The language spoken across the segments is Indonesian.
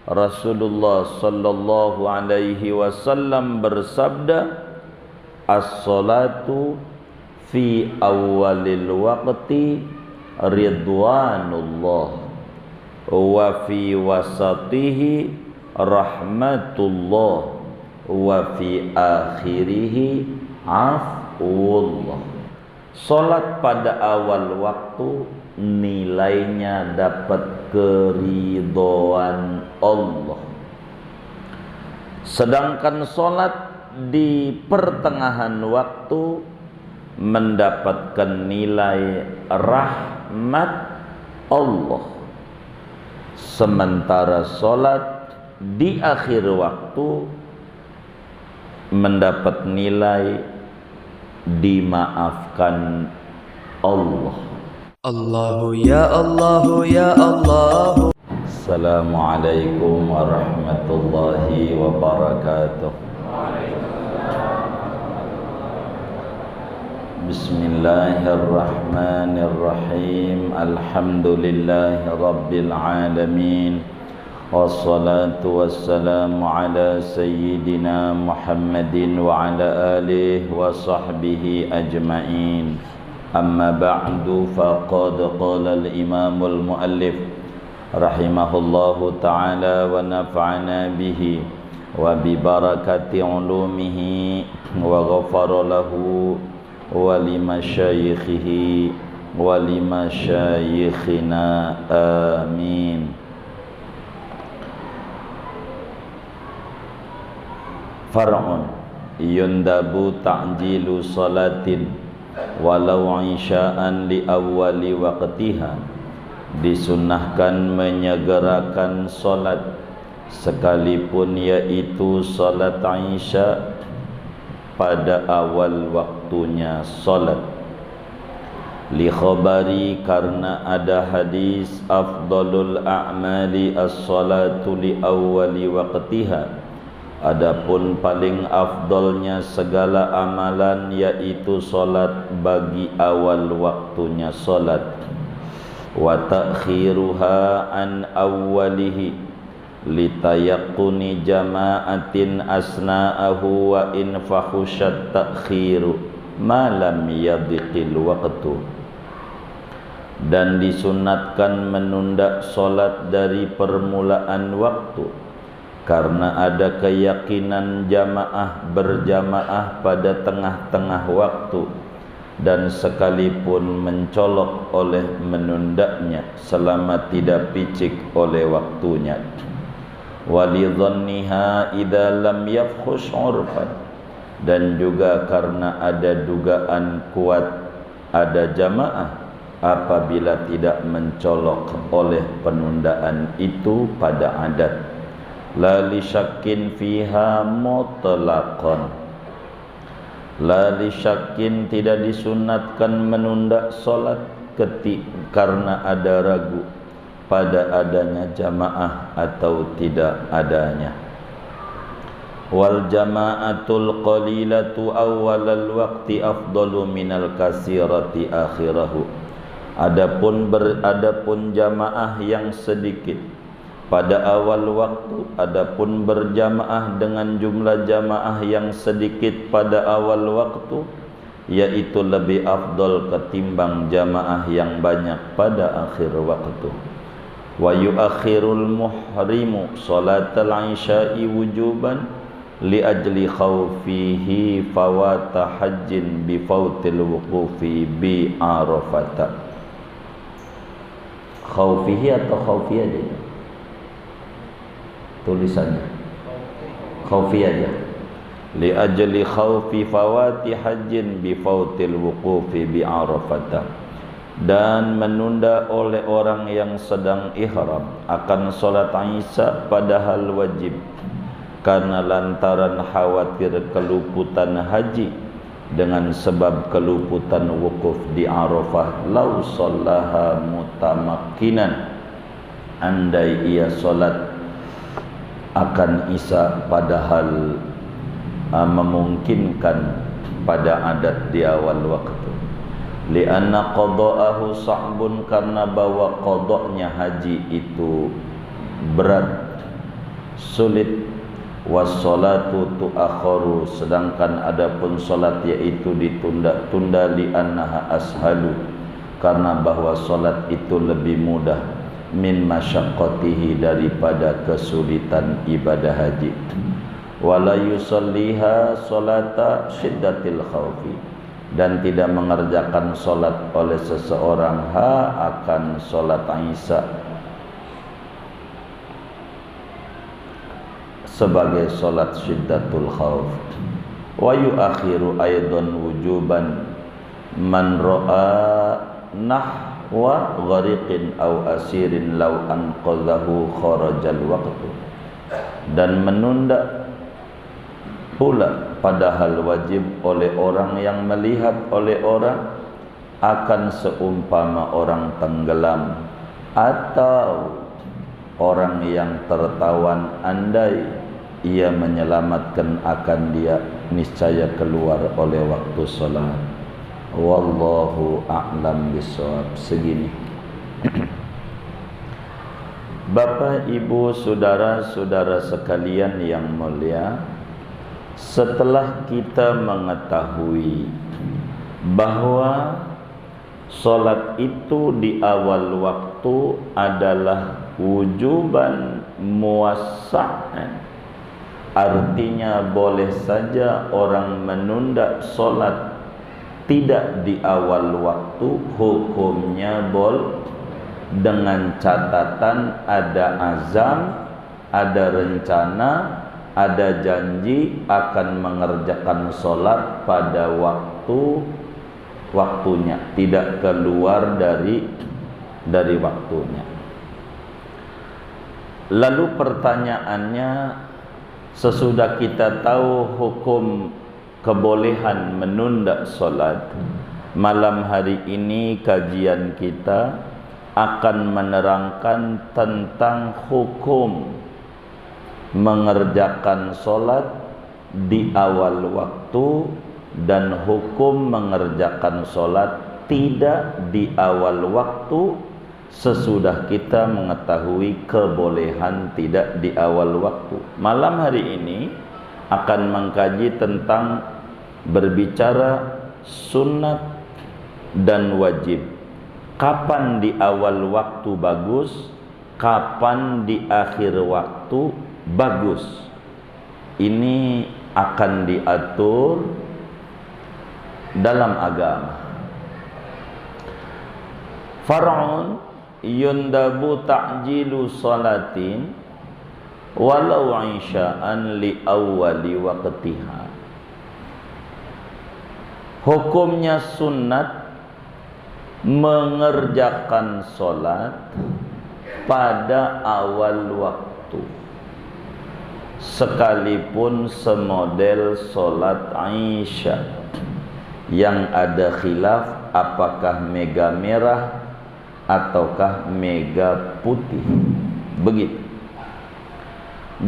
Rasulullah sallallahu alaihi wasallam bersabda, as-salatu fi awalil waqti ridwanullah wa fi wasatihi rahmatullah wa fi akhirihi afwullah. Salat pada awal waktu nilainya dapat keridhaan Allah, sedangkan salat di pertengahan waktu mendapatkan nilai rahmat Allah, sementara salat di akhir waktu mendapat nilai dimaafkan Allah. Allahu ya Allahu ya Allah. Assalamualaikum warahmatullahi wabarakatuh. Bismillahirrahmanirrahim. Alhamdulillahi rabbil alamin. Wassalatu wassalamu ala sayyidina Muhammadin wa ala alihi wa sahbihi ajma'in. Amma ba'du, faqad qala al-imamul muallif rahimahullahu ta'ala wa nafa'ana bihi wa bi barakati ulumihi wa ghafara lahu wa limasyayikhihi wa limasyayikhina, amin. Far'un yundabu ta'jilu salatin walau isya'an li awwali waqtiha. Disunnahkan menyegerakan solat sekalipun yaitu solat isya pada awal waktunya solat. Li khabari, karena ada hadis afdalul a'mali as-salatu li awwali waqtiha. Adapun paling afdolnya segala amalan yaitu solat bagi awal waktunya solat. Wa ta'khiruha an awwalihi litayaquni jama'atin asna'ahu wa in fahushat ta'khiru ma lam yadhiqil waqtu. Dan disunatkan menunda solat dari permulaan waktu karena ada keyakinan jamaah berjamaah pada tengah-tengah waktu, dan sekalipun mencolok oleh menundanya selama tidak picik oleh waktunya. Walidhanniha idza lam yafkhush urfan, dan juga karena ada dugaan kuat ada jamaah apabila tidak mencolok oleh penundaan itu pada adat. La li syakkin fiha mutlaqan, la li syakkin tidak disunatkan menunda solat karena ada ragu pada adanya jamaah atau tidak adanya. Wal jama'atul qalilatu awwalal waqti afdalu minal kasirati akhirahu. Adapun jamaah yang sedikit pada awal waktu, adapun berjamaah dengan jumlah jamaah yang sedikit pada awal waktu, yaitu lebih afdal ketimbang jamaah yang banyak pada akhir waktu. Wa yuakhirul muhrimu salatal isya'i wujuban li ajli khawfihi fawata hajjin bi fautil wuqufi bi arafata. Khawfihi atau khawfiyah dia? Tulisannya khawfi aja. Li ajli khawfi fawati hajjin bi fautil wuqufi bi arafata. Dan menunda oleh orang yang sedang ihram akan solat isya padahal wajib karena lantaran khawatir keluputan haji dengan sebab keluputan wukuf di Arafah. Lau shallaha mutamakkinan, andai ia solat akan isya padahal memungkinkan pada adat di awal waktu. Lianna qada'ahu sa'bun, karena bahwa qada'nya haji itu berat. sulit. Wassalatu tu'akharu, sedangkan adapun salat yaitu ditunda-tunda, li'annaha ashalu, karena bahwa salat itu lebih mudah, min masyaqqatihi, daripada kesulitan ibadah haji. Wala yusalliha salata syiddatil khawfi, dan tidak mengerjakan salat oleh seseorang akan salat Isya sebagai salat syiddatul khauf. Wa yuakhiru aidan wujuban man ra'a nahwa ghariqin aw asirin law anqadhahu kharajal waqtu, dan menunda pula padahal wajib oleh orang yang melihat oleh orang akan seumpama orang tenggelam atau orang yang tertawan, andai ia menyelamatkan akan dia niscaya keluar oleh waktu salat. Wallahu a'lam bishawab. Segini. Bapak, Ibu, saudara-saudara sekalian yang mulia, setelah kita mengetahui bahwa salat itu di awal waktu adalah wujuban muwassa'an, artinya boleh saja orang menunda salat tidak di awal waktu, hukumnya dengan catatan ada azam, ada rencana, ada janji akan mengerjakan salat pada waktunya, tidak keluar dari waktunya. Lalu pertanyaannya, sesudah kita tahu hukum kebolehan menunda salat, malam hari ini kajian kita akan menerangkan tentang hukum mengerjakan salat di awal waktu dan hukum mengerjakan salat tidak di awal waktu sesudah kita mengetahui kebolehan tidak di awal waktu. Malam hari ini akan mengkaji tentang berbicara sunat dan wajib. Kapan di awal waktu bagus, kapan di akhir waktu bagus. Ini akan diatur dalam agama. Far'un yundabu ta'jilu salatin walau isya'an li awwali waqtiha. Hukumnya sunat mengerjakan salat pada awal waktu, sekalipun semodel salat Isya yang ada khilaf apakah mega merah ataukah mega putih. Begitu.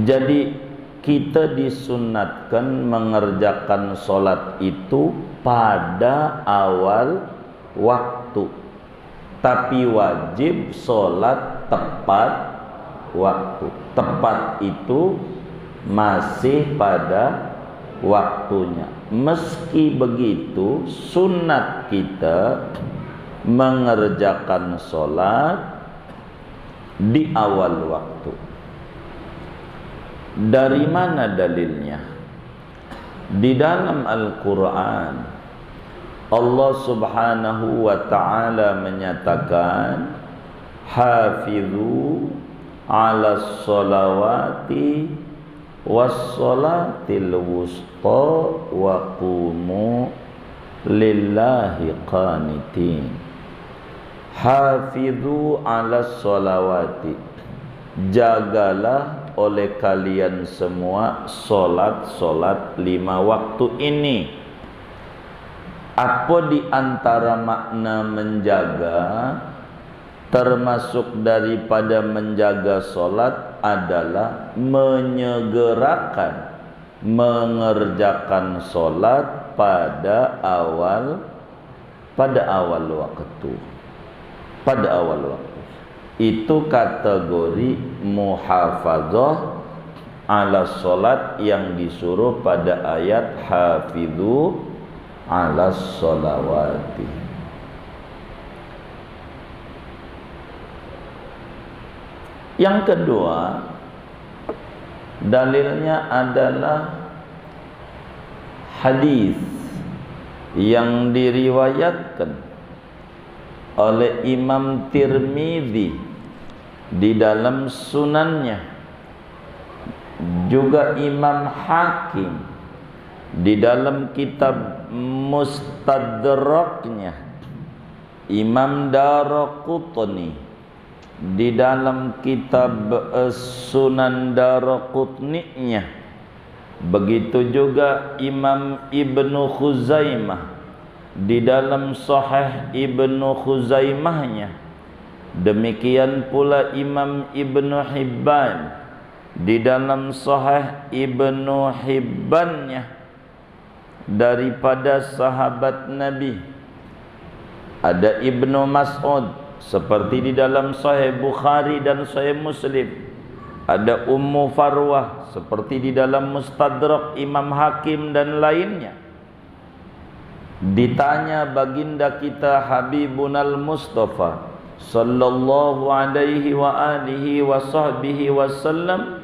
Jadi kita disunatkan mengerjakan salat itu pada awal waktu, tapi wajib salat tepat waktu. Tepat itu masih pada waktunya. Meski begitu, sunat kita mengerjakan salat di awal waktu. Dari mana dalilnya? Di dalam Al-Quran Allah subhanahu wa ta'ala menyatakan, hafizu ala salawati wassalatil wusta wa qumu lillahi qanitin. Hafizu ala salawati, jagalah oleh kalian semua solat 5 waktu ini. Apa di antara makna menjaga, termasuk daripada menjaga solat adalah menyegerakan mengerjakan solat pada awal waktu. Pada awal waktu. Itu kategori muhafazah ala sholat yang disuruh pada ayat hafidhu ala sholawati. Yang kedua, dalilnya adalah hadis yang diriwayatkan oleh Imam Tirmidzi di dalam sunannya, juga Imam Hakim di dalam kitab Mustadraknya, Imam Daraqutni di dalam kitab Sunan Daraqutninya, begitu juga Imam Ibnu Khuzaimah di dalam Sahih Ibnu Khuzaimahnya, demikian pula Imam Ibnu Hibban di dalam Sahih Ibnu Hibbannya daripada sahabat Nabi. Ada Ibnu Mas'ud seperti di dalam Sahih Bukhari dan Sahih Muslim. Ada Ummu Farwah seperti di dalam Mustadrak Imam Hakim dan lainnya. Ditanya baginda kita Habibunal Mustafa sallallahu alaihi wa alihi wa sahbihi wasallam,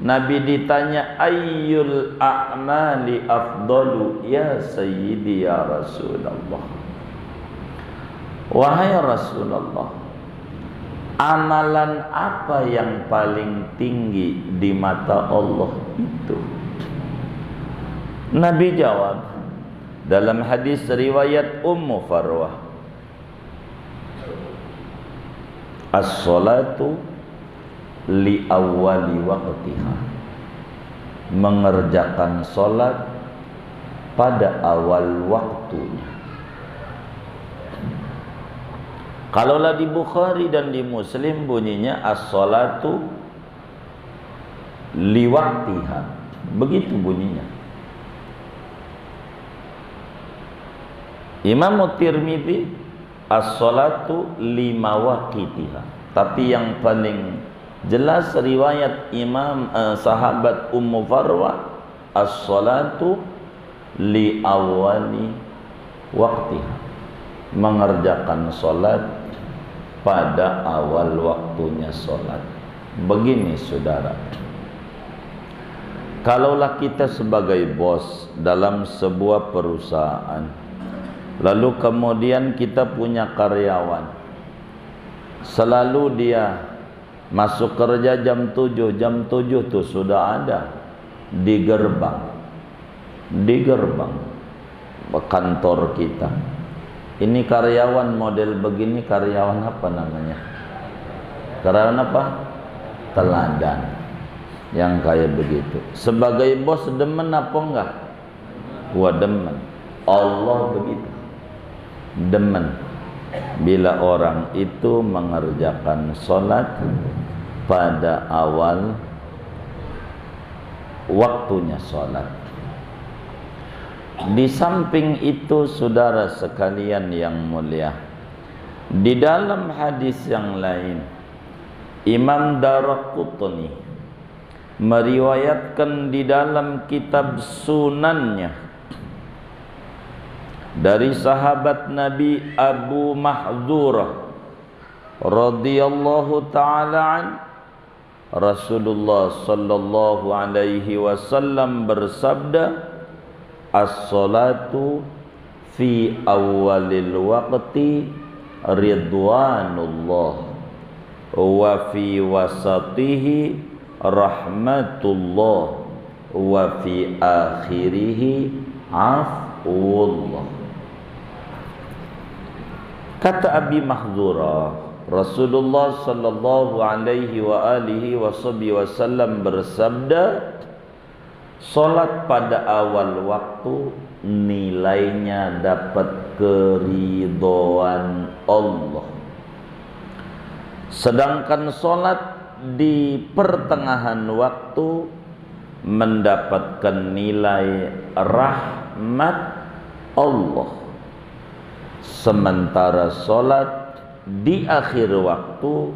Nabi ditanya, ayyul a'mali afdalu ya sayyidi ya Rasulullah. Wahai Rasulullah, amalan apa yang paling tinggi di mata Allah itu? Nabi jawab dalam hadis riwayat Ummu Farwah, as-salatu li awwali waqtiha, mengerjakan salat pada awal waktunya. Kalaulah di Bukhari dan di Muslim bunyinya as-salatu li waqtiha, begitu bunyinya. Imam Tirmidzi as-salatu lima waqtiha, tapi yang paling jelas riwayat sahabat Ummu Farwah, as-salatu li awali waqtiha, mengerjakan salat pada awal waktunya salat. Begini saudara, kalaulah kita sebagai bos dalam sebuah perusahaan, lalu kemudian kita punya karyawan, selalu dia masuk kerja jam 7 tuh sudah ada di gerbang kantor kita. Ini karyawan model begini, karyawan apa namanya? Karyawan apa? Teladan, yang kayak begitu. Sebagai bos demen apa enggak? Wah demen. Allah begitu, demen bila orang itu mengerjakan sholat pada awal waktunya sholat. Di samping itu saudara sekalian yang mulia, di dalam hadis yang lain Imam Daraqutni meriwayatkan di dalam kitab sunannya dari sahabat Nabi Abu Mahdzurah radhiyallahu ta'ala an, Rasulullah sallallahu alaihi wasallam bersabda, as-salatu fi awalil waqti ridwanullah wa fi wasatihi rahmatullah wa fi akhirihi afwullah. Kata Abi Mahdzurah, Rasulullah sallallahu alaihi wa alihi wasallam bersabda, salat pada awal waktu nilainya dapat keridhaan Allah. Sedangkan salat di pertengahan waktu mendapatkan nilai rahmat Allah. Sementara salat di akhir waktu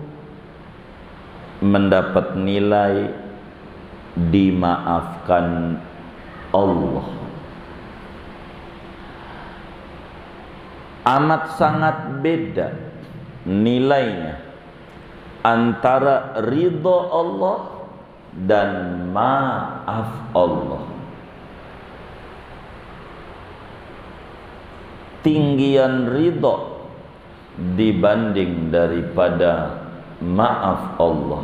mendapat nilai dimaafkan Allah. Amat sangat beda nilainya antara ridho Allah dan maaf Allah. Tinggian ridho dibanding daripada maaf Allah.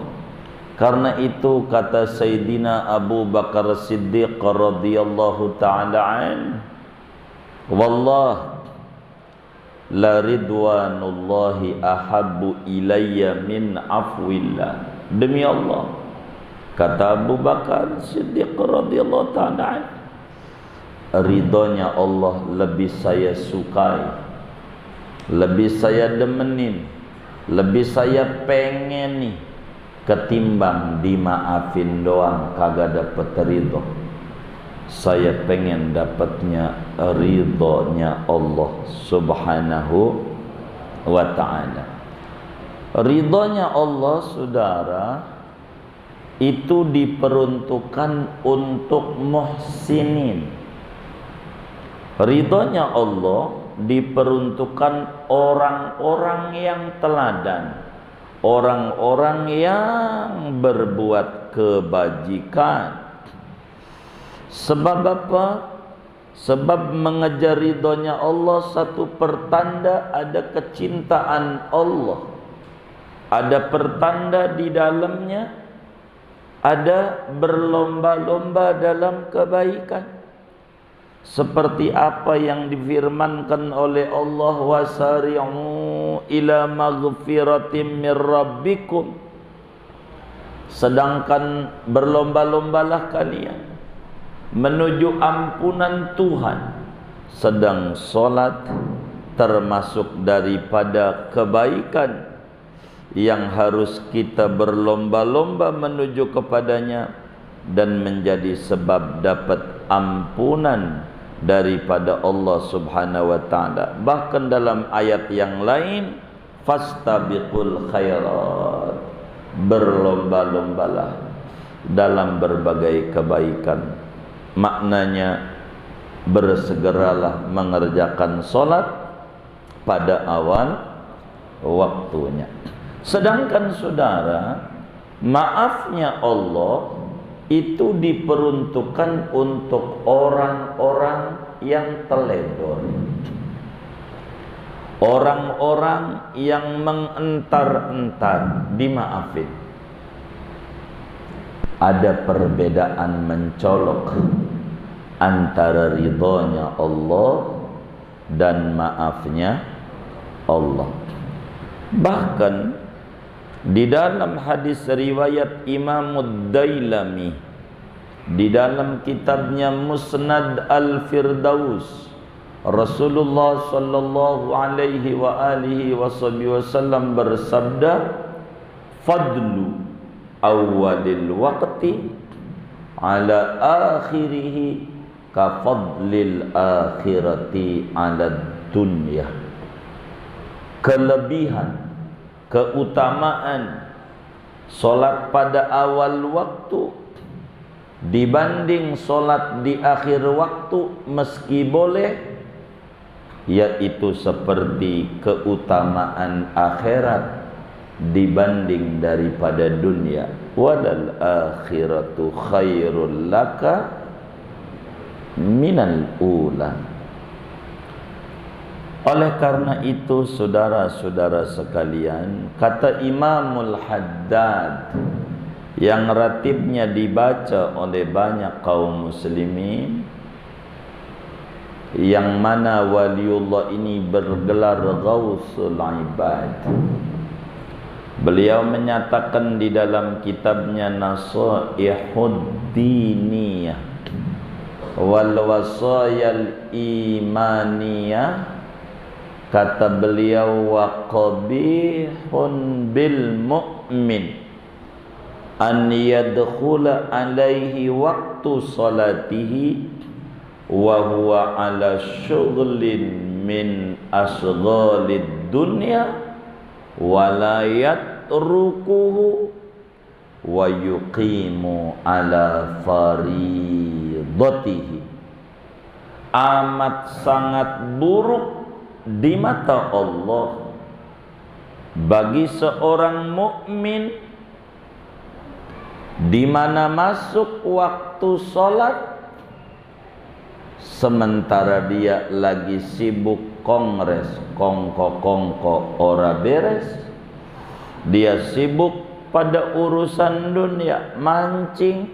Karena itu kata Sayyidina Abu Bakar Siddiq radhiyallahu ta'ala an, wallah la ridwanullahi ahabbu ilayya min afwillah. Demi Allah, kata Abu Bakar Siddiq radhiyallahu ta'ala an, ridhonya Allah lebih saya sukai, lebih saya demenin, lebih saya pengeni ketimbang dimaafin doang kagak dapet ridho. Saya pengen dapatnya ridhonya Allah subhanahu wa ta'ala. Ridhonya Allah, saudara, itu diperuntukkan untuk muhsinin. Ridhonya Allah diperuntukkan orang-orang yang teladan, orang-orang yang berbuat kebajikan. Sebab apa? Sebab mengejar ridhonya Allah satu pertanda ada kecintaan Allah. Ada pertanda di dalamnya ada berlomba-lomba dalam kebaikan. Seperti apa yang difirmankan oleh Allah, wasari'u ila maghfiratim mir rabbikum. Sedangkan berlomba-lombalah kalian menuju ampunan Tuhan, sedang solat termasuk daripada kebaikan yang harus kita berlomba-lomba menuju kepadanya dan menjadi sebab dapat ampunan daripada Allah subhanahu wa ta'ala. Bahkan dalam ayat yang lain, fastabiqul khairat, berlomba-lombalah dalam berbagai kebaikan. Maknanya bersegeralah mengerjakan solat pada awal waktunya. Sedangkan saudara, maafnya Allah itu diperuntukkan untuk orang-orang yang teledor, orang-orang yang mengentar-entar dimaafin. Ada perbedaan mencolok antara ridhonya Allah dan maafnya Allah. Bahkan di dalam hadis riwayat Imam Ad-Dailami di dalam kitabnya Musnad Al-Firdaus, Rasulullah sallallahu alaihi wa alihi wasallam bersabda, fadlu awalil waqti ala akhirih ka fadlil akhirati ala dunya. Kelebihan, keutamaan solat pada awal waktu dibanding solat di akhir waktu, meski boleh, yaitu seperti keutamaan akhirat dibanding daripada dunia. Walal akhiratu khairul laka minal ula. Oleh karena itu, saudara-saudara sekalian, kata Imamul Haddad yang ratibnya dibaca oleh banyak kaum muslimin, yang mana waliullah ini bergelar Ghausul Ibad. Beliau menyatakan di dalam kitabnya Nasaihud Diniyah wal Wasayal Imaniyah, kata beliau, wa qabihun bil mu'min an yadkhula alaihi waktu salatihi wa huwa ala syughlin min asghalid dunya wa la yatrukuhu wa yuqimu ala faridatihi. Amat sangat buruk di mata Allah bagi seorang mukmin di mana masuk waktu sholat sementara dia lagi sibuk kongres, kongko ora beres, dia sibuk pada urusan dunia, mancing,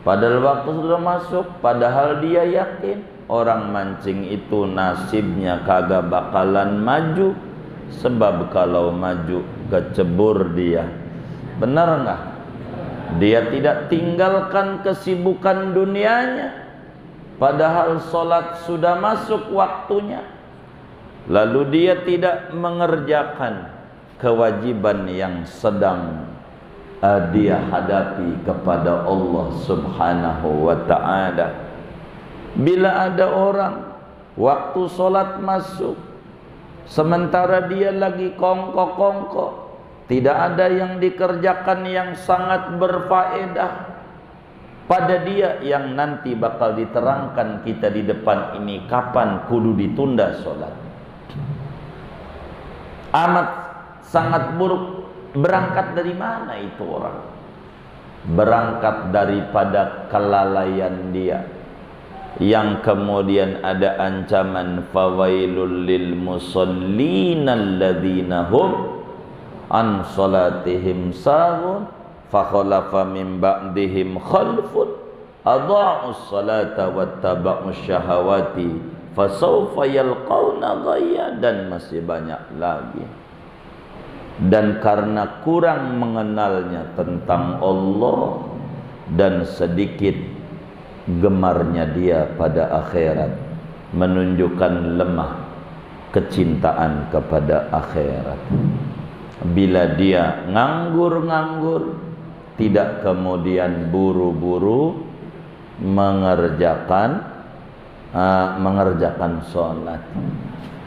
padahal waktu sudah masuk, padahal dia yakin orang mancing itu nasibnya kagak bakalan maju, sebab kalau maju kecebur dia. Benar enggak? Dia tidak tinggalkan kesibukan dunianya, padahal sholat sudah masuk waktunya, lalu dia tidak mengerjakan kewajiban yang sedang dia hadapi kepada Allah Subhanahu wa ta'ala. Bila ada orang waktu sholat masuk sementara dia lagi kongko, tidak ada yang dikerjakan yang sangat berfaedah pada dia, yang nanti bakal diterangkan kita di depan ini kapan kudu ditunda sholat. Amat sangat buruk. Berangkat dari mana itu orang? Berangkat daripada kelalaian dia, yang kemudian ada ancaman fawailul lil musallin alladzina hum an salatihim sahun fakhalafa min ba'dihim khalfun adha'us salata wattaba'us syahawati fasawfa yalqawna ghayya, dan masih banyak lagi. Dan karena kurang mengenalnya tentang Allah dan sedikit gemarnya dia pada akhirat, menunjukkan lemah kecintaan kepada akhirat. Bila dia nganggur-nganggur, tidak kemudian buru-buru mengerjakan sholat.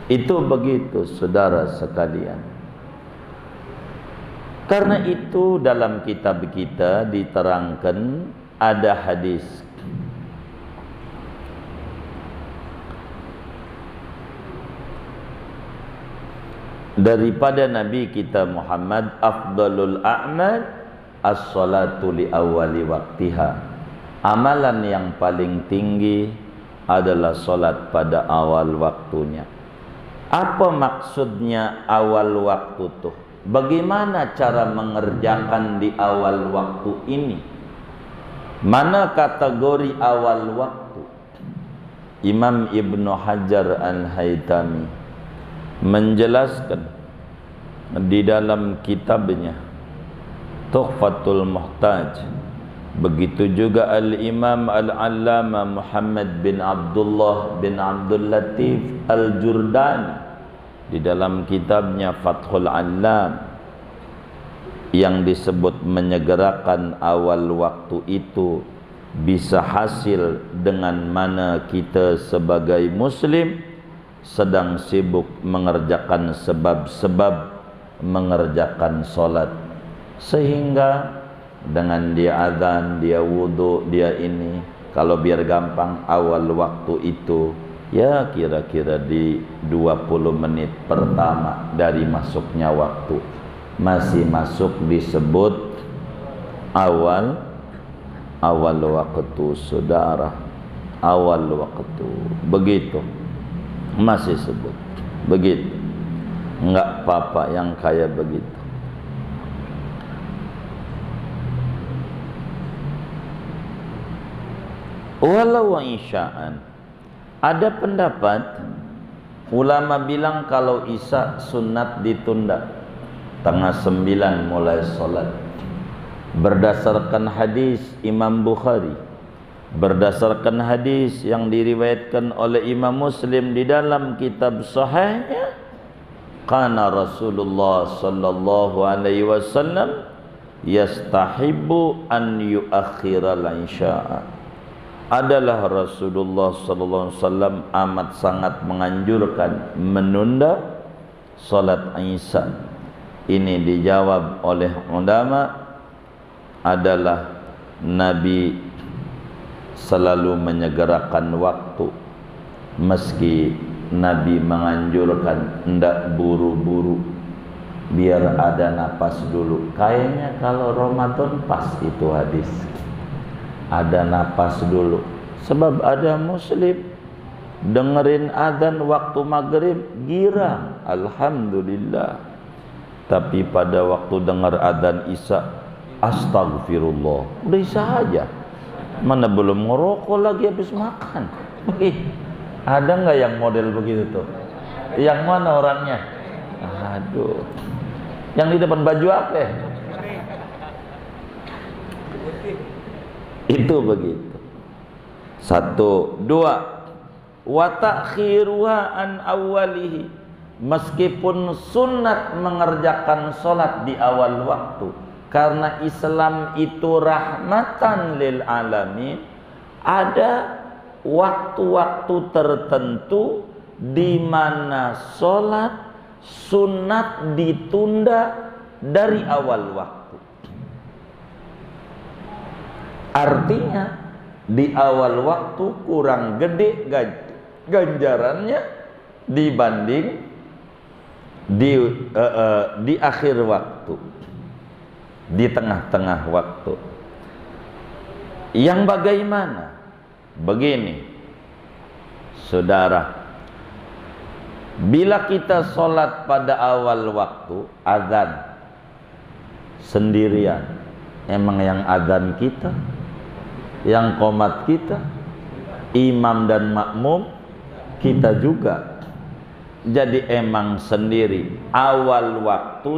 Itu begitu saudara sekalian. Karena itu dalam kitab kita diterangkan ada hadis daripada Nabi kita Muhammad, afdalul a'mal as-salatu li awwali waktiha. Amalan yang paling tinggi adalah salat pada awal waktunya. Apa maksudnya awal waktu tuh? Bagaimana cara mengerjakan di awal waktu ini? Mana kategori awal waktu? Imam Ibnu Hajar Al-Haytami menjelaskan di dalam kitabnya Tuhfatul Muhtaj. Begitu juga Al-Imam Al-Allama Muhammad bin Abdullah bin Abdul Latif Al-Jurdani di dalam kitabnya Fathul Allam, yang disebut menyegerakan awal waktu itu bisa hasil dengan mana kita sebagai muslim sedang sibuk mengerjakan sebab-sebab mengerjakan solat, sehingga dengan dia azan, dia wudu, dia ini, kalau biar gampang awal waktu itu ya kira-kira di 20 menit pertama dari masuknya waktu masih masuk disebut awal waktu saudara, awal waktu, begitu masih sebut begitu. Enggak apa-apa yang kayak begitu. Walau isya'an, ada pendapat ulama bilang kalau isya sunat ditunda tengah 9 mulai solat, berdasarkan hadis Imam Bukhari, berdasarkan hadis yang diriwayatkan oleh Imam Muslim di dalam kitab sahihnya. Kana Rasulullah sallallahu alaihi wasallam yastahibbu an yuakhiral isya'a. Adalah Rasulullah sallallahu alaihi wasallam amat sangat menganjurkan menunda salat Isya. Ini dijawab oleh ulama adalah Nabi selalu menyegerakan waktu, meski Nabi menganjurkan ndak buru-buru, biar ada napas dulu. Kayaknya kalau Ramadan pas itu hadis, ada napas dulu. Sebab ada muslim dengerin adzan waktu maghrib girang, alhamdulillah. Tapi pada waktu dengar adzan isya, astagfirullah, udah isya aja, mana belum ngerokok lagi habis makan. Ada nggak yang model begitu tuh? Yang mana orangnya? Aduh, yang di depan baju apa ya? Itu begitu. 1, 2, wa ta'khiruha an awwalihi, meskipun sunat mengerjakan sholat di awal waktu, karena Islam itu rahmatan lil alamin. Ada waktu-waktu tertentu di mana sholat sunat ditunda dari awal waktu. Artinya di awal waktu kurang gede ganjarannya dibanding di akhir waktu, di tengah-tengah waktu. Yang bagaimana? Begini, saudara, bila kita sholat pada awal waktu, azan sendirian, emang yang azan kita, yang qomat kita, imam dan makmum kita juga. Jadi emang sendiri, awal waktu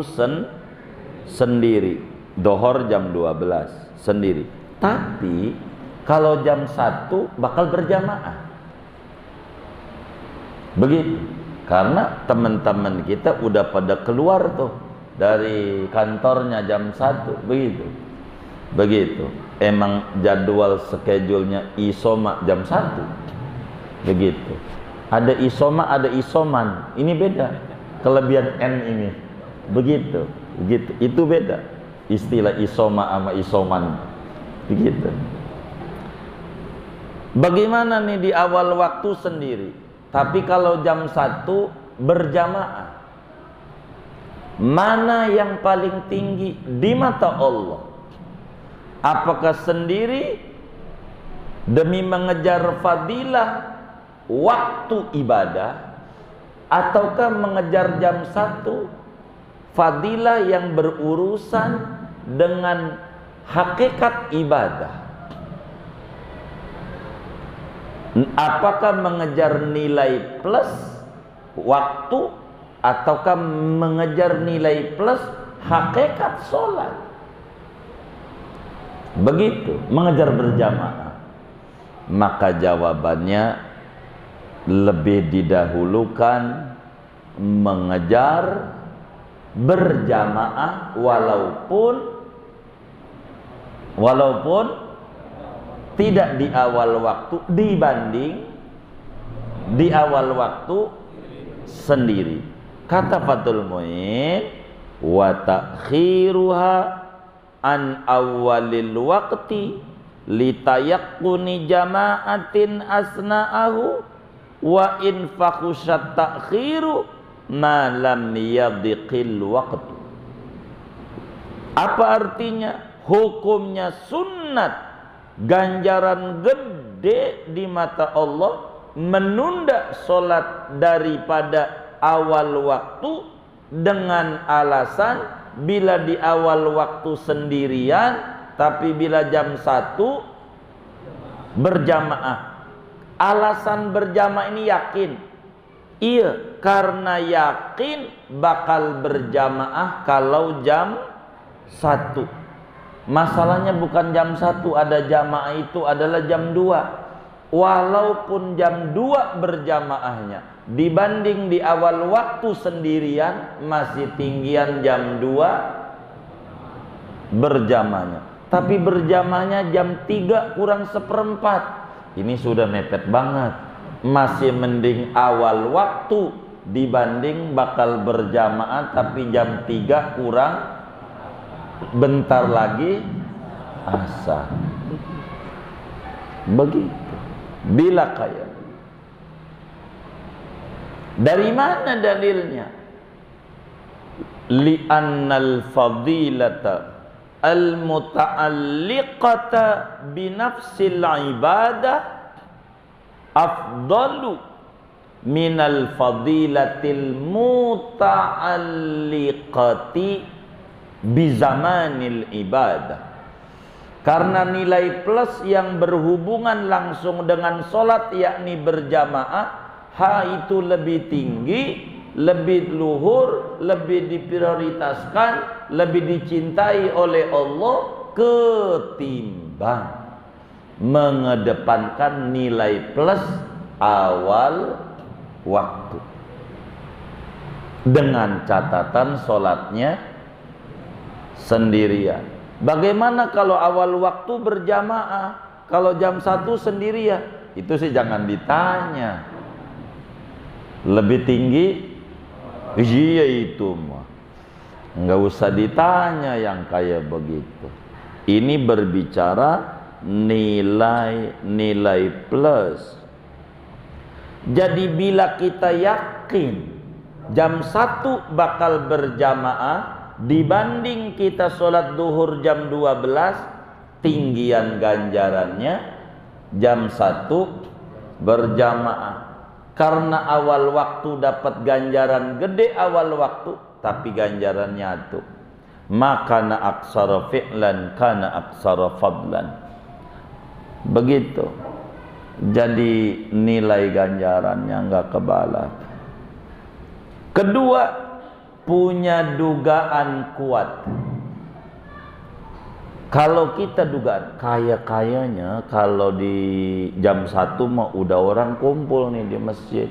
sendiri, dohor jam 12 sendiri. Tapi kalau jam 1 bakal berjamaah. Begitu. Karena teman-teman kita udah pada keluar tuh dari kantornya jam 1, begitu. Begitu. Emang jadwal schedule-nya isoma jam 1. Begitu. Ada isoma, ada isoman. Ini beda. Kelebihan N ini. Begitu. Begitu. Itu beda. Istilah isoma sama isoman. Begitu. Bagaimana nih di awal waktu sendiri? Tapi kalau jam 1 berjamaah, mana yang paling tinggi di mata Allah? Apakah sendiri demi mengejar fadilah waktu ibadah, ataukah mengejar jam 1 fadilah yang berurusan dengan hakikat ibadah? Apakah mengejar nilai plus waktu, ataukah mengejar nilai plus hakikat sholat? Begitu, mengejar berjamaah. Maka jawabannya lebih didahulukan mengejar berjamaah walaupun tidak di awal waktu dibanding di awal waktu sendiri. Kata Fathul Mu'in, wa ta'khiruha an awalil waqti litayaqquni jama'atin asna'ahu wa in fakhushat ta'khiru ma lam yadhiqil waqtu. Apa artinya? Hukumnya sunnat, ganjaran gede di mata Allah menunda sholat daripada awal waktu dengan alasan bila di awal waktu sendirian, tapi bila jam 1 berjamaah. Alasan berjamaah ini yakin. Iya, karena yakin bakal berjamaah kalau jam 1. Masalahnya bukan jam 1 ada jamaah, itu adalah jam 2. Walaupun jam 2 berjamaahnya dibanding di awal waktu sendirian, masih tinggian jam 2 berjamaahnya. Tapi berjamaahnya jam 3 kurang 1/4. Ini sudah mepet banget. Masih mending awal waktu dibanding bakal berjamaah tapi jam 3 kurang bentar lagi asar. Begitu. Bila kaya. Dari mana dalilnya? Li'annal fadilata al-muta'alliqata binafsil ibadah afdalu minal fadilatil muta'alliqati bizamanil ibadah. Karena nilai plus yang berhubungan langsung dengan sholat, yakni berjamaah, itu lebih tinggi, lebih luhur, lebih diprioritaskan, lebih dicintai oleh Allah ketimbang mengedepankan nilai plus awal waktu. Dengan catatan sholatnya sendirian. Bagaimana kalau awal waktu berjamaah, kalau jam 1 sendirian? Itu sih jangan ditanya. Lebih tinggi? Iya itu mah. Nggak usah ditanya yang kayak begitu. Ini berbicara nilai plus. Jadi bila kita yakin jam 1 bakal berjamaah, dibanding kita sholat duhur jam 12, tinggian ganjarannya jam 1 berjamaah. Karena awal waktu dapat ganjaran gede awal waktu, tapi ganjarannya itu. Maka na aksara fi'lan kana aksara fadlan. Begitu. Jadi nilai ganjarannya enggak kebalas. Kedua, punya dugaan kuat. Kalau kita dugaan kayaknya kalau di jam 1 mah udah orang kumpul nih di masjid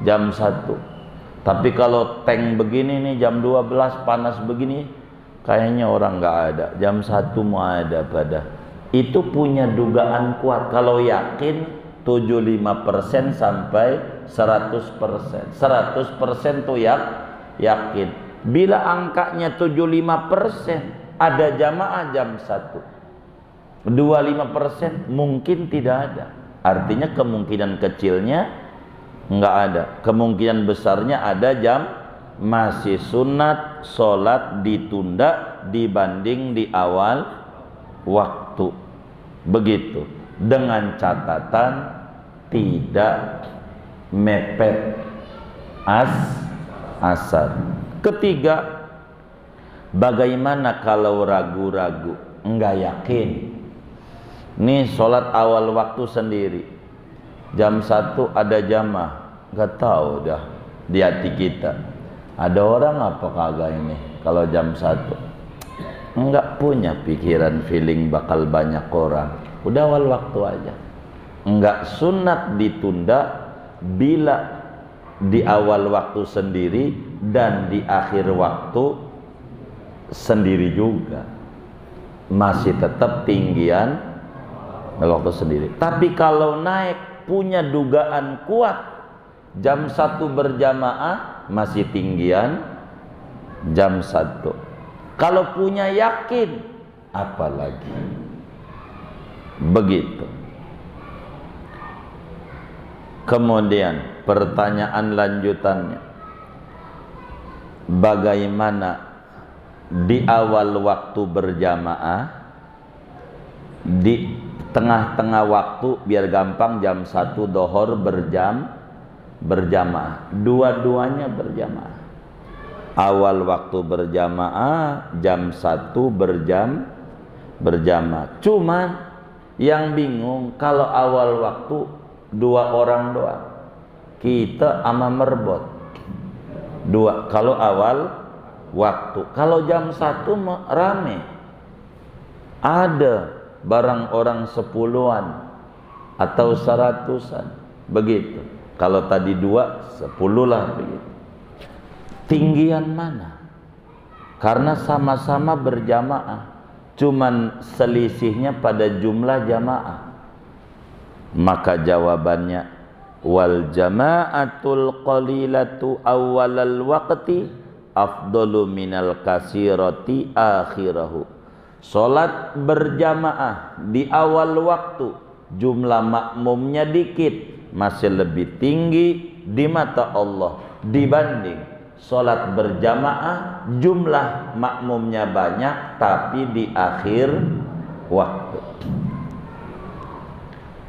jam 1. Tapi kalau tank begini nih jam 12 panas begini, kayaknya orang nggak ada. Jam 1 mau ada pada. Itu punya dugaan kuat. Kalau yakin 75% sampai 100%. 100% tuh yakin. Bila angkanya 75%, ada jamaah jam 1. 25% mungkin tidak ada. Artinya kemungkinan kecilnya enggak ada. Kemungkinan besarnya ada jam masih sunat sholat ditunda dibanding di awal waktu. Begitu. Dengan catatan tidak mepet asar. Ketiga, bagaimana kalau ragu-ragu, enggak yakin? Nih sholat awal waktu sendiri, jam 1 ada jamaah, enggak tahu dah di hati kita. Ada orang apa kagak ini kalau jam 1? Enggak punya pikiran feeling bakal banyak orang. Udah awal waktu aja. Enggak sunat ditunda bila di awal waktu sendiri dan di akhir waktu sendiri juga, masih tetap tinggian waktu sendiri. Tapi kalau naik punya dugaan kuat jam 1 berjamaah masih tinggian jam 1. Kalau punya yakin apalagi. Begitu. Kemudian pertanyaan lanjutannya, bagaimana di awal waktu berjamaah, di tengah-tengah waktu biar gampang jam 1 dohor berjamaah. Dua-duanya berjamaah. Awal waktu berjamaah, jam 1 berjamaah. Cuman yang bingung kalau awal waktu 2 orang doang, kita ama merbot 2 kalau awal waktu. Kalau jam 1 rame, ada barang orang 10-an atau 100-an begitu. Kalau tadi 2, 10 lah begitu. Tinggian mana? Karena sama-sama berjamaah, cuman selisihnya pada jumlah jamaah. Maka jawabannya, wal jama'atul qalilatu awwalal waqti afdalu minal kasirati akhirahu. Sholat berjamaah di awal waktu, jumlah makmumnya dikit, masih lebih tinggi di mata Allah dibanding sholat berjamaah jumlah makmumnya banyak tapi di akhir waktu.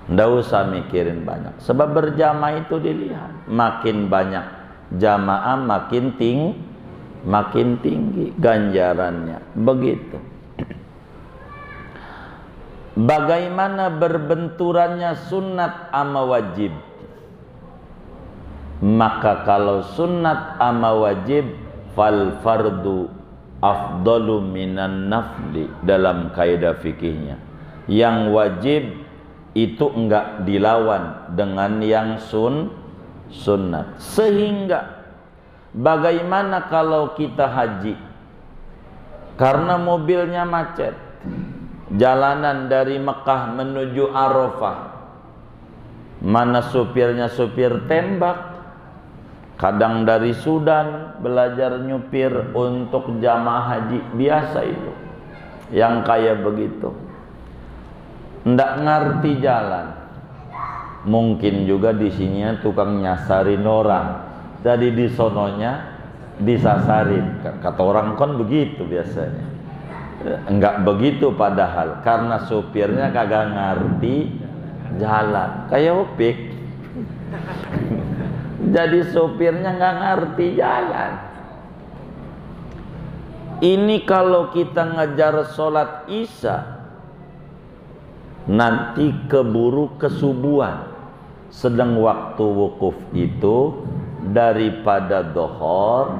Nggak usah mikirin banyak, sebab berjamaah itu dilihat makin banyak jamaah makin tinggi ganjarannya. Begitu. Bagaimana berbenturannya sunat ama wajib? Maka kalau sunat ama wajib, fal fardu afdalu minan nafli dalam kaidah fikihnya. Yang wajib itu enggak dilawan dengan yang sunnat. Sehingga bagaimana kalau kita haji karena mobilnya macet, jalanan dari Mekah menuju Arafah, mana supirnya supir tembak, kadang dari Sudan belajar nyupir untuk jamaah haji, biasa itu yang kayak begitu, ndak ngerti jalan. Mungkin juga di sini tukang nyasarin orang, jadi di sononya disasarin. Kata orang kan begitu biasanya. Enggak begitu padahal, karena supirnya kagak ngerti jalan, kayak opik. Jadi supirnya nggak ngerti jalan. Ini kalau kita ngejar sholat isya, nanti keburu kesubuhan. Sedang waktu wukuf itu daripada dohor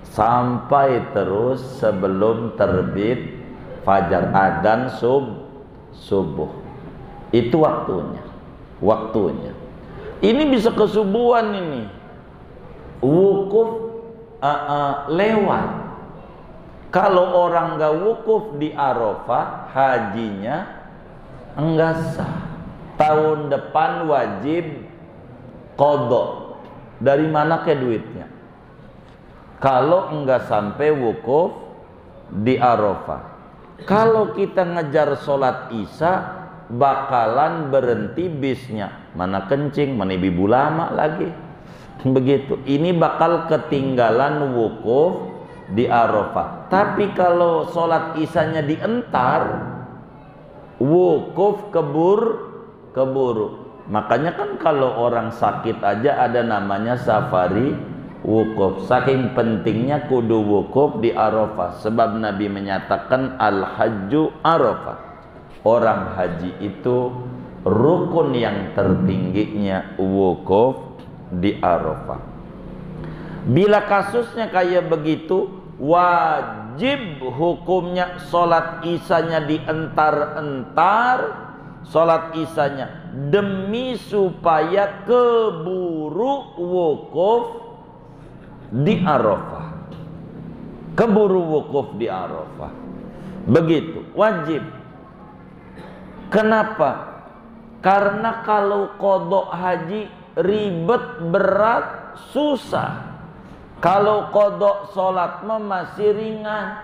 sampai terus sebelum terbit fajar, adzan subuh. Itu waktunya. Ini bisa kesubuhan ini. Wukuf lewat. Kalau orang nggak wukuf di Arafah, hajinya enggak sah. Tahun depan wajib qadha. Dari mana ke duitnya? Kalau enggak sampai wukuf di Arafah. Kalau kita ngejar sholat isya, bakalan berhenti bisnya. Mana kencing, mana ibu lama lagi. Begitu. Ini bakal ketinggalan wukuf di Arafah. Tapi kalau sholat isyanya dientar, wukuf keburu. Makanya kan kalau orang sakit aja ada namanya safari wukuf. Saking pentingnya kudu wukuf di Arafah. Sebab Nabi menyatakan al-hajju Arafah. Orang haji itu rukun yang tertingginya wukuf di Arafah. Bila kasusnya kayak begitu, wajib hukumnya sholat isyanya dientar-entar, sholat isyanya demi supaya keburu wukuf di Arafah. Keburu wukuf di Arafah. Begitu, wajib. Kenapa? Karena kalau qadha haji ribet, berat, susah. Kalau qadha sholat masih ringan.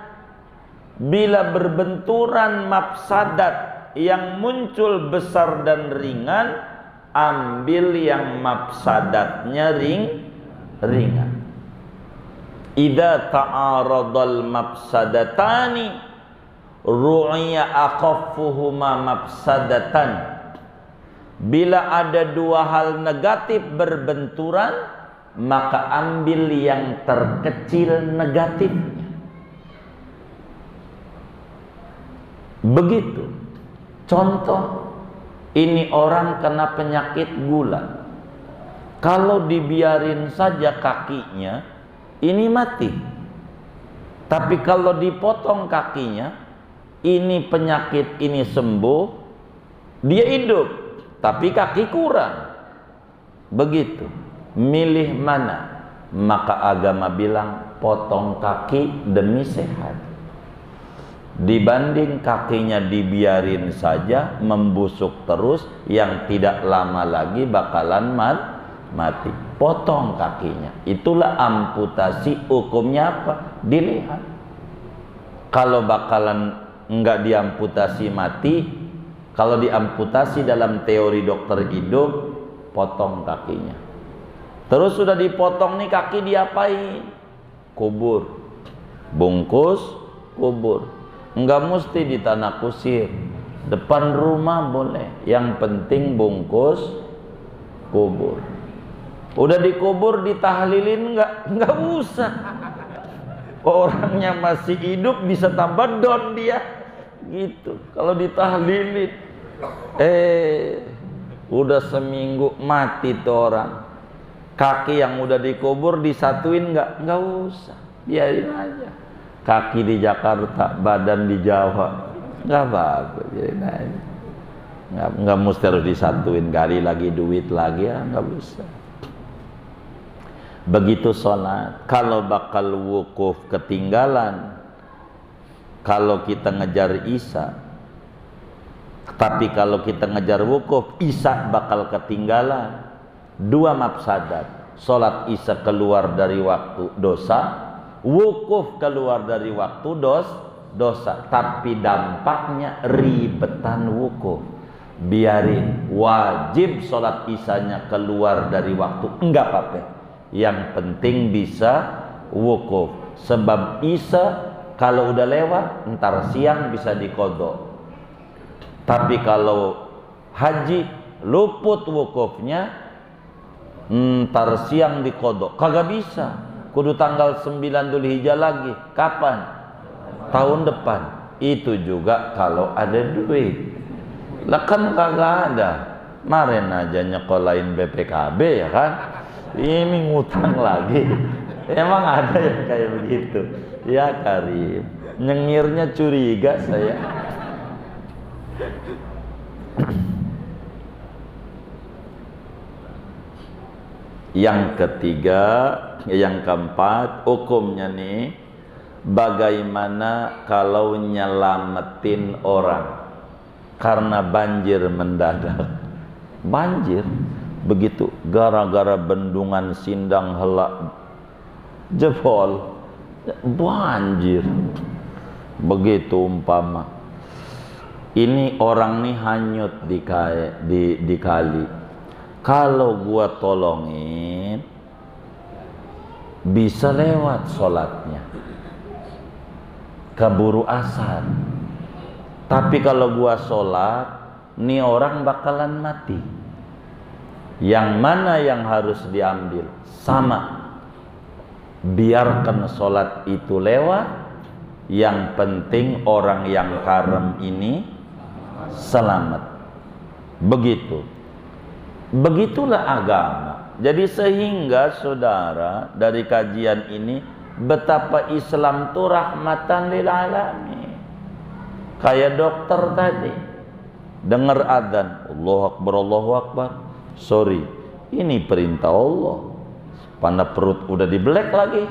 Bila berbenturan mafsadat yang muncul besar dan ringan, ambil yang mafsadatnya ringan. Idza ta'aradal mafsadatani ru'iya akhaffuhuma mafsadatan. Bila ada dua hal negatif berbenturan, maka ambil yang terkecil negatifnya. Begitu. Contoh, ini orang kena penyakit gula. Kalau dibiarin saja kakinya, ini mati. Tapi kalau dipotong kakinya, ini penyakit ini sembuh, dia hidup, tapi kaki kurang. Begitu. Milih mana? Maka agama bilang potong kaki demi sehat, dibanding kakinya dibiarin saja membusuk terus, yang tidak lama lagi bakalan mati. Potong kakinya. Itulah amputasi. Hukumnya apa? Dilihat. Kalau bakalan enggak diamputasi mati, kalau diamputasi dalam teori dokter hidup, potong kakinya. Terus sudah dipotong nih kaki, diapain? Kubur. Bungkus, kubur. Enggak mesti di tanah kusir, depan rumah boleh. Yang penting bungkus, kubur. Udah dikubur, ditahlilin enggak usah. Orangnya masih hidup bisa tambah down dia. Gitu. Kalau ditahlilin, udah seminggu mati tuh orang. Kaki yang udah dikubur disatuin enggak usah. Biarin aja. Kaki di Jakarta, badan di Jawa, enggak apa-apa, biarin aja. Enggak mesti harus disatuin, gali lagi duit lagi, ya enggak usah. Begitu sholat, kalau bakal wukuf ketinggalan, kalau kita ngejar isya, tapi kalau kita ngejar wukuf, isya bakal ketinggalan. Dua mafsadat, sholat isya keluar dari waktu dosa, wukuf keluar dari waktu dosa. Tapi dampaknya ribetan wukuf. Biarin, wajib sholat isyanya keluar dari waktu, enggak apa-apa. Yang penting bisa wukuf. Sebab isya kalau udah lewat, ntar siang bisa diqadha. Tapi kalau haji luput wukufnya, ntar siang diqadha. Kagak bisa. Kudu tanggal 9 Dzulhijjah lagi. Kapan? Tahun depan. Itu juga kalau ada duit. Lah kan kagak ada. Kemarin aja nyekolahin BPKB ya kan. Ini ngutang lagi. Emang ada yang kayak begitu? Ya Karim, nyengirnya curiga saya. Yang ketiga, yang keempat, hukumnya nih, bagaimana kalau nyelamatin orang karena banjir mendadak. Banjir begitu, gara-gara bendungan Sindang Helak jebol, banjir. Begitu umpama ini orang nih hanyut di kali, kalau gua tolongin bisa lewat sholatnya, keburu asar. Tapi kalau gua sholat, nih orang bakalan mati. Yang mana yang harus diambil? Sama, biarkan sholat itu lewat. Yang penting orang yang karem ini selamat. Begitu. Begitulah agama. Jadi sehingga saudara, dari kajian ini, betapa Islam itu rahmatan lil alamin. Kayak dokter tadi, dengar adzan, Allahu Akbar, Allahu Akbar. Sorry, ini perintah Allah. Pada perut udah dibelek lagi.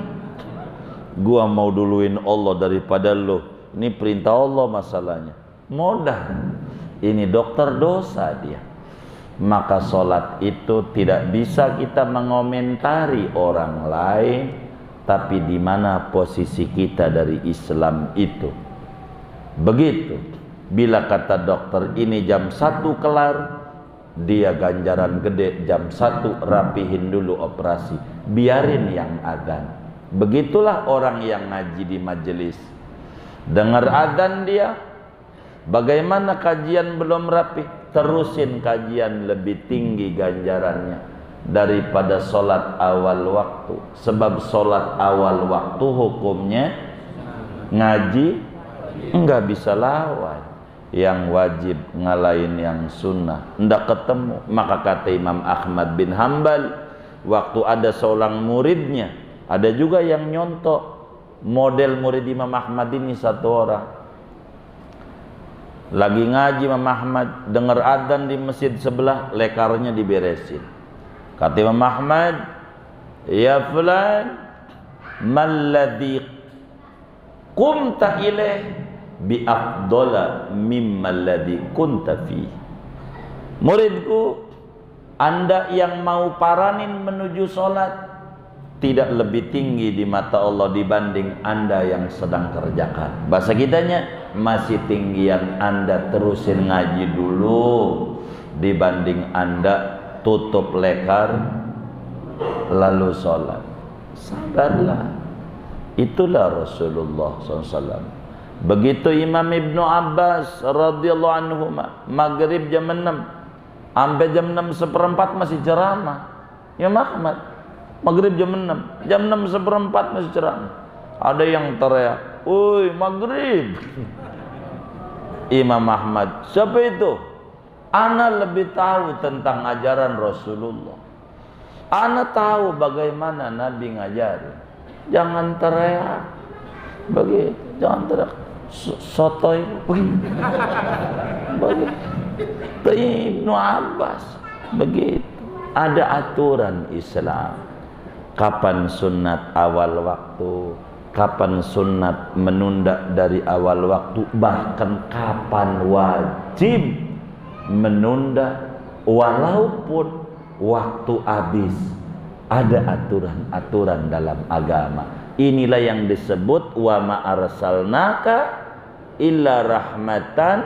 Gua mau duluin Allah daripada lo. Ini perintah Allah masalahnya. Mudah. Ini dokter dosa dia. Maka sholat itu tidak bisa kita mengomentari orang lain, tapi di mana posisi kita dari Islam itu. Begitu. Bila kata dokter ini jam 1 kelar, dia ganjaran gede jam 1 rapihin dulu operasi. Biarin yang adzan. Begitulah orang yang ngaji di majelis. Dengar adzan dia, bagaimana kajian belum rapi, terusin kajian, lebih tinggi ganjarannya daripada sholat awal waktu. Sebab sholat awal waktu hukumnya ngaji enggak bisa lawan. Yang wajib ngalahin yang sunnah, ndak ketemu. Maka kata Imam Ahmad bin Hambal, waktu ada seorang muridnya, ada juga yang nyontok model murid Imam Ahmad ini, satu orang lagi ngaji Imam Ahmad, dengar adzan di masjid sebelah, lekarnya diberesin. Kata Imam Ahmad, ya fulan, malladhi qumta ilaih bi afdala mimma alladhi kunta fi. Muridku, Anda yang mau paranin menuju sholat, tidak lebih tinggi di mata Allah dibanding Anda yang sedang kerjakan. Bahasa kitanya, masih tinggian Anda terusin ngaji dulu dibanding Anda tutup lekar lalu sholat. Sabarlah. Itulah Rasulullah SAW. Begitu Imam Ibnu Abbas radhiyallahu anhu maghrib jam 6 sampai jam 6:15 masih ceramah. Ya Ahmad, maghrib jam 6, jam 6:15 masih ceramah. Ada yang teriak, "Woi, maghrib." Imam Ahmad, siapa itu? Ana lebih tahu tentang ajaran Rasulullah. Ana tahu bagaimana Nabi ngajarin. Jangan teriak begitu, jangan teriak sotoy begitu. Ibnu Abbas begitu. Ada aturan Islam. Kapan sunat awal waktu, kapan sunat menunda dari awal waktu, bahkan kapan wajib menunda walaupun waktu habis. Ada aturan-aturan dalam agama. Inilah yang disebut wa ma arsalnaka illa rahmatan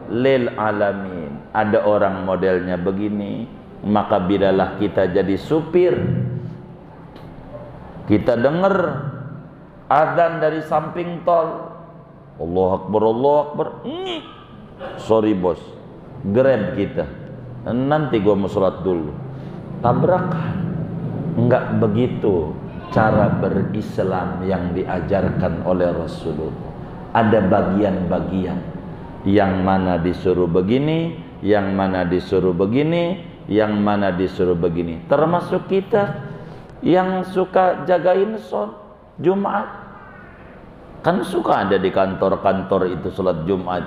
lil alamin. Ada orang modelnya begini, maka bilalah kita jadi supir, kita dengar azan dari samping tol, Allahu Akbar, Allahu Akbar, sorry bos, grab kita, nanti gua mau sholat dulu, tabrakan. Enggak begitu cara berislam yang diajarkan oleh Rasulullah. Ada bagian-bagian yang mana disuruh begini, yang mana disuruh begini, yang mana disuruh begini. Termasuk kita yang suka jagain sholat Jumat. Kan suka ada di kantor-kantor itu sholat Jumat.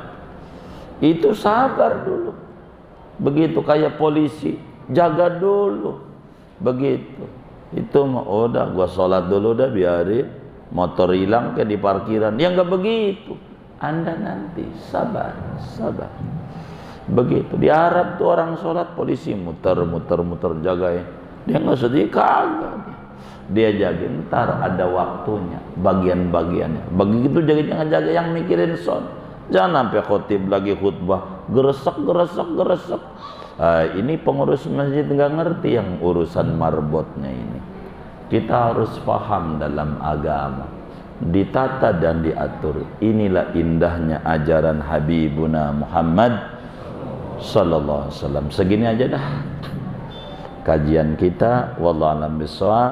Itu sabar dulu. Begitu kayak polisi, jaga dulu. Begitu. Itu udah gua sholat dulu dah, biarin motor hilang kayak di parkiran. Ya enggak begitu. Anda nanti sabar. Begitu. Di Arab tuh orang sholat, polisi muter jagain. Dia nggak sedih, kagak. Dia jaga, ntar ada waktunya, bagian-bagiannya. Begitu jangan jaga yang mikirin sholat. Jangan sampai khotib lagi khutbah geresek. Ini pengurus masjid nggak ngerti yang urusan marbotnya ini. Kita harus paham dalam agama, ditata dan diatur. Inilah indahnya ajaran Habibuna Muhammad sallallahu alaihi wasallam. Segini aja dah kajian kita. Wallahu a'lam bishawab.